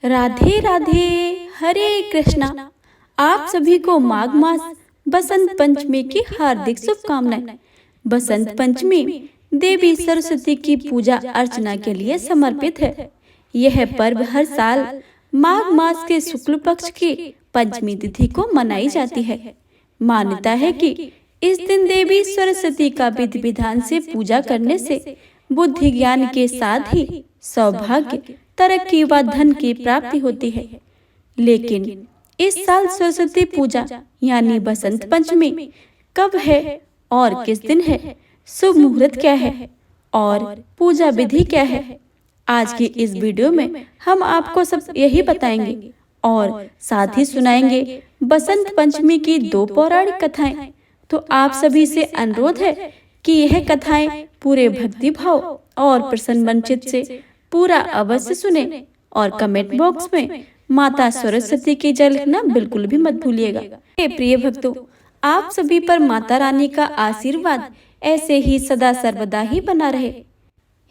राधे राधे, हरे कृष्णा। आप सभी को माघ मास बसंत पंचमी की हार्दिक शुभकामनाएं। बसंत पंचमी देवी सरस्वती की पूजा अर्चना के लिए समर्पित है। यह पर्व हर साल माघ मास के शुक्ल पक्ष की पंचमी तिथि को मनाई जाती है। मान्यता है कि इस दिन देवी सरस्वती का विधि विधान से पूजा करने से बुद्धि ज्ञान के साथ ही सौभाग्य, तरक्की व धन की प्राप्ति होती है। लेकिन इस साल सरस्वती पूजा यानी बसंत पंचमी कब है और किस दिन है, शुभ मुहूर्त क्या है और पूजा विधि क्या है, आज की इस वीडियो में हम आपको सब यही बताएंगे और साथ ही सुनाएंगे बसंत पंचमी की 2 पौराणिक कथाएं। तो आप सभी से अनुरोध है कि यह कथाएं पूरे भक्ति भाव और प्रसन्न मनचित से पूरा अवश्य सुने और कमेंट बॉक्स में माता सरस्वती की जय लिखना बिल्कुल भी मत भूलिएगा। प्रिय भक्तों, आप सभी पर माता रानी का आशीर्वाद ऐसे ही सदा सर्वदा ही बना रहे।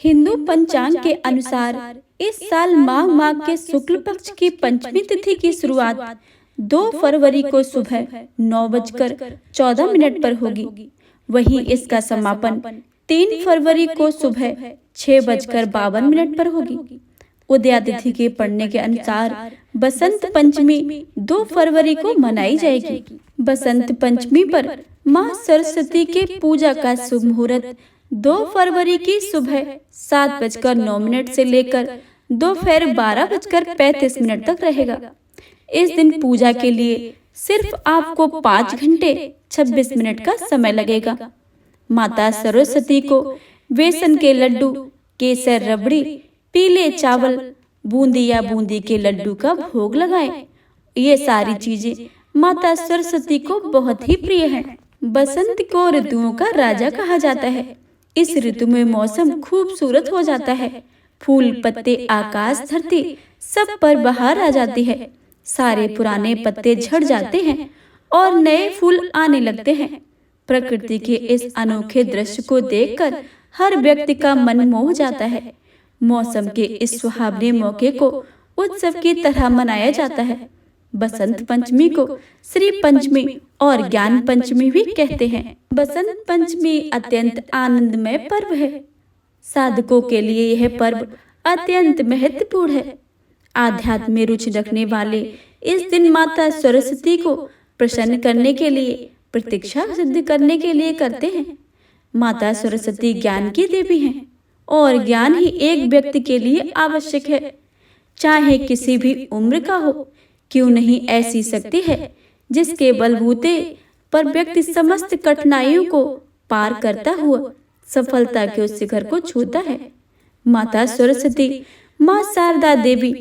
हिंदू पंचांग के अनुसार इस साल माघ माह के शुक्ल पक्ष की पंचमी तिथि की शुरुआत 2 फरवरी को सुबह 9:14 पर होगी। वहीं इसका समापन 3 फरवरी को सुबह 6:52 पर होगी। उदया तिथि के पड़ने के अनुसार बसंत पंचमी 2 फरवरी को मनाई जाएगी। बसंत पंचमी पर मां सरस्वती के पूजा का शुभ मुहूर्त 2 फरवरी की सुबह 7:09 से लेकर दोपहर 12:35 तक रहेगा। इस दिन पूजा के लिए सिर्फ आपको 5 घंटे 26 मिनट का समय लगेगा। माता सरस्वती को बेसन के लड्डू, केसर रबड़ी, पीले चावल, बूंदी या बूंदी के लड्डू का भोग लगाएं। ये सारी चीजें माता सरस्वती को बहुत ही प्रिय हैं। बसंत को ऋतुओं का राजा कहा जाता है। इस ऋतु में मौसम खूबसूरत हो जाता है। फूल, पत्ते, आकाश, धरती सब पर बहार आ जाती है। सारे पुराने पत्ते झड़ जाते हैं और नए फूल आने लगते हैं। प्रकृति के इस अनोखे दृश्य को देखकर हर व्यक्ति का मन मोह जाता है। मौसम के इस सुहावने मौके को उत्सव की तरह मनाया जाता है। बसंत पंचमी को श्री पंचमी और ज्ञान पंचमी भी कहते हैं। बसंत पंचमी अत्यंत आनंदमय पर्व है। साधकों के लिए यह पर्व अत्यंत महत्वपूर्ण है। आध्यात्म में रुचि रखने वाले इस दिन माता सरस्वती को प्रसन्न करने के लिए, प्रतीक्षा सिद्ध करने के लिए करते हैं। माता सरस्वती ज्ञान की देवी हैं और ज्ञान ही एक व्यक्ति के लिए आवश्यक है, चाहे किसी भी उम्र का हो। क्यों नहीं ऐसी शक्ति है जिसके बलबूते पर व्यक्ति समस्त कठिनाइयों को पार करता हुआ सफलता के उस शिखर को छूता है। माता सरस्वती माँ शारदा देवी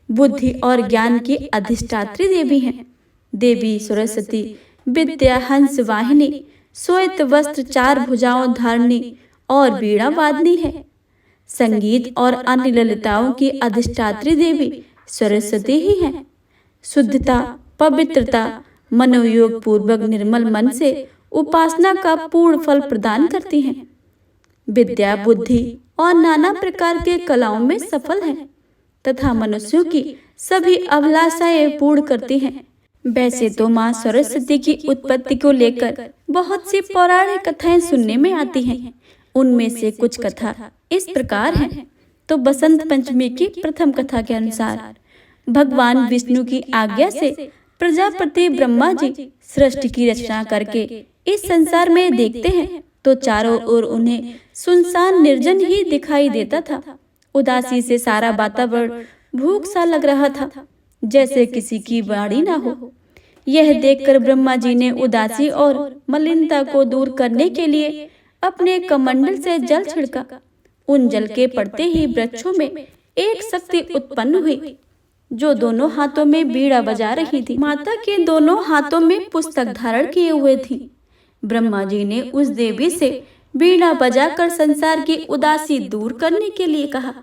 बुद्धि और ज्ञान की अधिष्ठात्री देवी हैं। देवी सरस्वती विद्या, हंस वाहिनी, श्वेत वस्त्र, 4 भुजाओं धारणी और वीणा वादनी है। संगीत और अन्य ललिताओं की अधिष्ठात्री देवी सरस्वती ही है। शुद्धता, पवित्रता, मनोयोग पूर्वक निर्मल मन से उपासना का पूर्ण फल प्रदान करती हैं। विद्या, बुद्धि और नाना प्रकार के कलाओं में सफल हैं तथा मनुष्यों की सभी अभिलाषाएं पूर्ण करती हैं। वैसे तो माँ सरस्वती की उत्पत्ति को लेकर बहुत सी पौराणिक कथाएं सुनने में आती हैं। उनमें से कुछ कथा इस प्रकार हैं। तो बसंत पंचमी की प्रथम कथा के अनुसार भगवान विष्णु की आज्ञा से प्रजापति ब्रह्मा जी सृष्टि की रचना करके इस संसार में देखते हैं तो चारों ओर उन्हें सुनसान निर्जन ही दिखाई देता था। उदासी से सारा वातावरण भूख सा लग रहा था, जैसे किसी की वाणी ना हो। यह देखकर ब्रह्मा जी ने उदासी और मलिनता को दूर करने के लिए अपने कमंडल से जल छिड़का। उन जल के पड़ते ही वृक्षों में एक शक्ति उत्पन्न हुई जो दोनों हाथों में बीड़ा बजा रही थी। माता के दोनों हाथों में पुस्तक धारण किए हुए थी। ब्रह्मा जी ने उस देवी से बीड़ा बजाकर संसार की उदासी दूर करने के लिए कहा।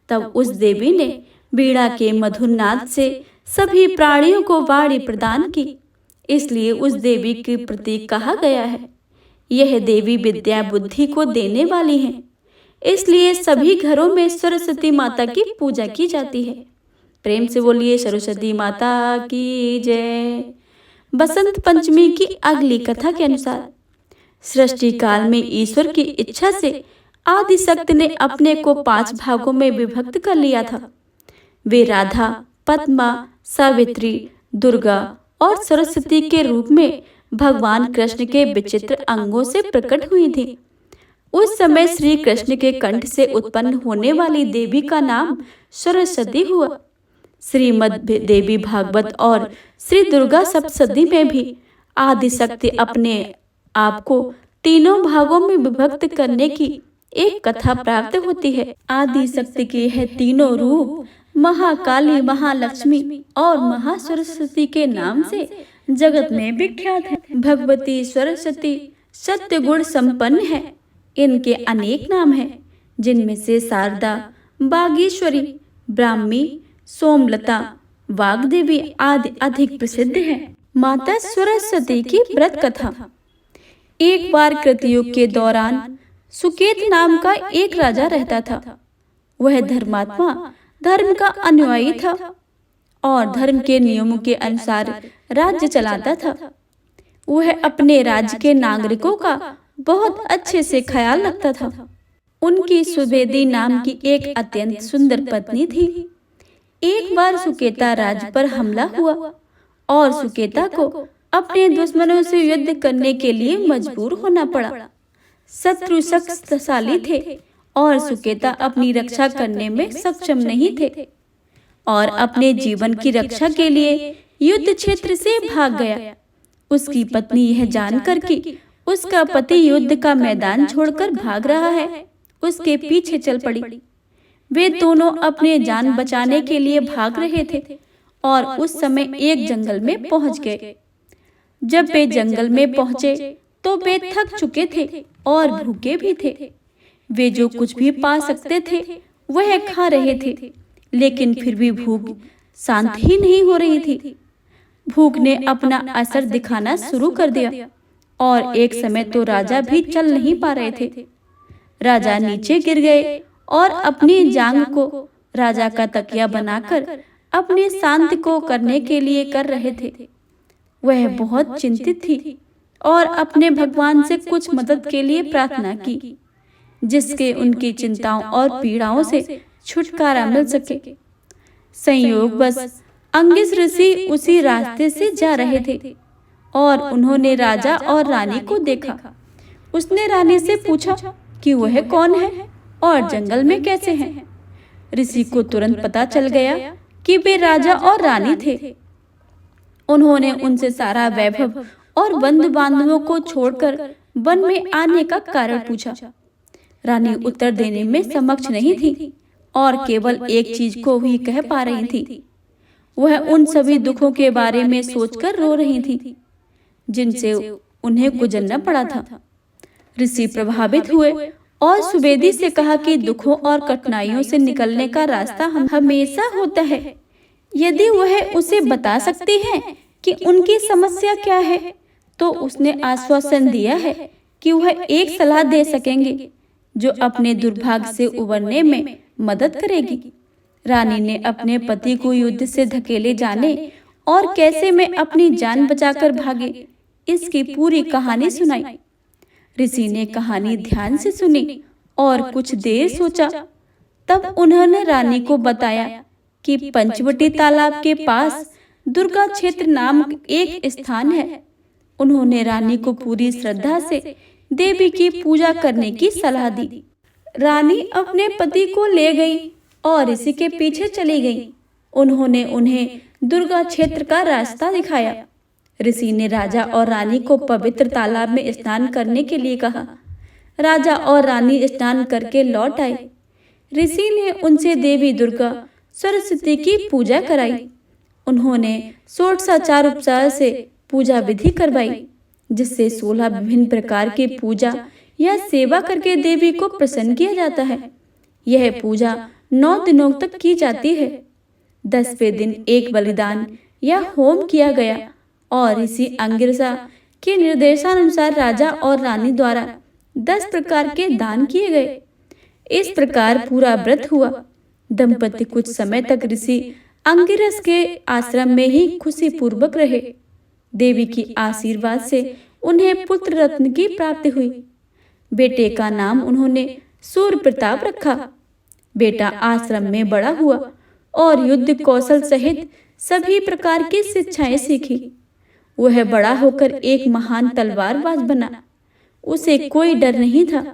तब उस देवी ने बीड़ा के मधुर नाद से सभी प्राणियों को वाणी प्रदान की, इसलिए उस देवी के प्रतीक कहा गया है। यह देवी विद्या बुद्धि को देने वाली है, इसलिए सभी घरों में सरस्वती माता की पूजा की जाती है। प्रेम से बोलिए सरस्वती माता की जय। बसंत पंचमी की अगली कथा के अनुसार सृष्टि काल में ईश्वर की इच्छा से आदि शक्ति ने अपने को 5 भागों में विभक्त कर लिया था। वे राधा, पद्मा, सावित्री, दुर्गा और सरस्वती के रूप में भगवान कृष्ण के विचित्र अंगों से प्रकट हुई थी। उस समय श्री कृष्ण के कंठ से उत्पन्न होने वाली देवी का नाम सरस्वती हुआ। श्रीमद् देवी भागवत और श्री दुर्गा सप्तशती में भी आदि शक्ति अपने आप को तीनों भागों में विभक्त करने की एक कथा प्राप्त होती है। आदि शक्ति के यह तीनों रूप महाकाली, महालक्ष्मी और महासरस्वती के नाम से जगत में विख्यात है। भगवती सरस्वती सत्य गुण संपन्न है। इनके अनेक नाम हैं, जिनमें से शारदा, बागेश्वरी, ब्राह्मी, सोमलता, वाग्देवी आदि अधिक प्रसिद्ध है। माता सरस्वती की व्रत कथा। एक बार कृतयुग के दौरान सुकेत नाम का एक राजा रहता था। वह धर्मात्मा, धर्म का अनुयायी था और धर्म के नियमों के अनुसार राज्य चलाता था। वह अपने राज्य के नागरिकों का बहुत अच्छे से ख्याल रखता था। उनकी सुवेदी नाम की एक अत्यंत सुंदर पत्नी थी। एक बार सुकेता राज्य पर हमला हुआ और सुकेता को अपने दुश्मनों से युद्ध करने के लिए मजबूर होना पड़ा। शत्रु शक्तिशाली थे और सुकेता अपनी रक्षा करने में सक्षम नहीं थे और अपने जीवन की रक्षा के लिए युद्ध क्षेत्र से भाग गया। उसकी पत्नी यह जानकर कि उसका पति युद्ध का मैदान छोड़कर भाग रहा है, उसके पीछे चल पड़ी। वे दोनों अपने जान बचाने के लिए भाग रहे थे और उस समय एक जंगल में पहुंच गए। जब वे जंगल में पहुंचे तो वे थक चुके थे और भूखे भी थे। वे जो कुछ भी पा सकते थे वह खा रहे थे, लेकिन फिर भी भूख शांत ही नहीं हो रही थी। भूख ने अपना असर दिखाना शुरू कर दिया और एक समय तो राजा भी चल नहीं पा रहे थे। राजा नीचे गिर गए और अपनी जांघ को राजा का तकिया बनाकर अपने शांति को करने के लिए कर रहे थे। वह बहुत चिंतित थी और अपने भगवान से कुछ मदद के लिए प्रार्थना की, जिसके उनकी चिंताओं और पीड़ाओं से छुटकारा मिल सके। संयोगवश अंगिस ऋषि उसी रास्ते से जा रहे थे और उन्होंने राजा और रानी को देखा। उसने रानी से पूछा कि वह कौन है और जंगल में कैसे हैं। ऋषि को तुरंत पता चल गया कि वे राजा और रानी थे। उन्होंने उनसे सारा वैभव और बंधु बांधवों को छोड़कर वन में आने का कारण पूछा। रानी उत्तर देने में समक्ष नहीं थी और केवल एक चीज को ही कह पा रही थी। वह उन सभी दुखों के बारे में सोचकर रो रही थी जिनसे उन्हें गुजरना पड़ा था। ऋषि प्रभावित हुए और सुवेदी से कहा कि दुखों और कठिनाइयों से निकलने का रास्ता हमेशा होता है। यदि वह उसे बता सकती हैं कि उनकी समस्या क्या है, तो उसने आश्वासन दिया है कि वह एक सलाह दे सकेंगे जो अपने दुर्भाग्य से उबरने में मदद करेगी। रानी ने अपने पति को युद्ध से धकेले जाने और कैसे मैं अपनी जान बचाकर भागे, इसकी पूरी कहानी सुनाई। ऋषि ने कहानी ध्यान से सुनी और कुछ देर सोचा। तब उन्होंने रानी को बताया कि पंचवटी तालाब के पास दुर्गा क्षेत्र नाम एक स्थान है। उन्होंने रानी को पूरी श्रद्धा से देवी की पूजा करने की सलाह दी। रानी अपने पति को ले गई और ऋषि के पीछे चली गई। उन्होंने उन्हें दुर्गा क्षेत्र का रास्ता दिखाया। ऋषि ने राजा और रानी को पवित्र तालाब में स्नान करने के लिए कहा। राजा और रानी स्नान करके लौट आए। ऋषि ने उनसे देवी दुर्गा सरस्वती की पूजा कराई। उन्होंने षोडशाचार उपचार से पूजा विधि करवाई, जिससे 16 विभिन्न प्रकार की पूजा या सेवा करके देवी को प्रसन्न किया जाता है। यह पूजा 9 दिनों तक की जाती है। 10वें दिन एक बलिदान या होम किया गया और ऋषि अंगिरसा के निर्देशानुसार राजा और रानी द्वारा 10 प्रकार के दान किए गए। इस प्रकार पूरा व्रत हुआ। दंपति कुछ समय तक ऋषि अंगिरस के आश्रम में ही खुशी पूर्वक रहे। देवी की आशीर्वाद से उन्हें पुत्र रत्न की प्राप्ति हुई। बेटे का नाम उन्होंने सूर्य प्रताप रखा। बेटा आश्रम में बड़ा हुआ और युद्ध कौशल सहित सभी प्रकार की शिक्षाएं सीखी। वह बड़ा होकर एक महान तलवारबाज बना। उसे कोई डर नहीं था।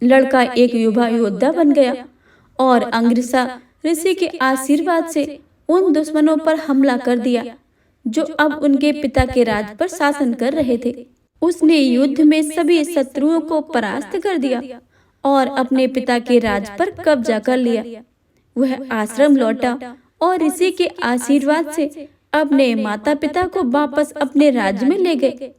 लड़का एक युवा योद्धा बन गया और अंगिरसा ऋषि के आशीर्वाद से उन दुश्मनों पर हमला कर दिया जो अब उनके पिता के राज पर शासन कर रहे थे। उसने युद्ध में सभी शत्रुओं को परास्त कर दिया और अपने पिता के राज पर कब्जा कर लिया। वह आश्रम लौटा और ऋषि के आशीर्वाद से अपने माता पिता को वापस अपने राज्य में ले गए।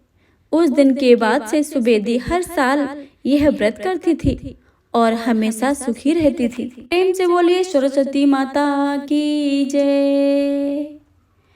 उस दिन के बाद से सुबेदी हर साल यह व्रत करती थी और हमेशा सुखी रहती थी। प्रेम से बोलिए सरस्वती माता की जय।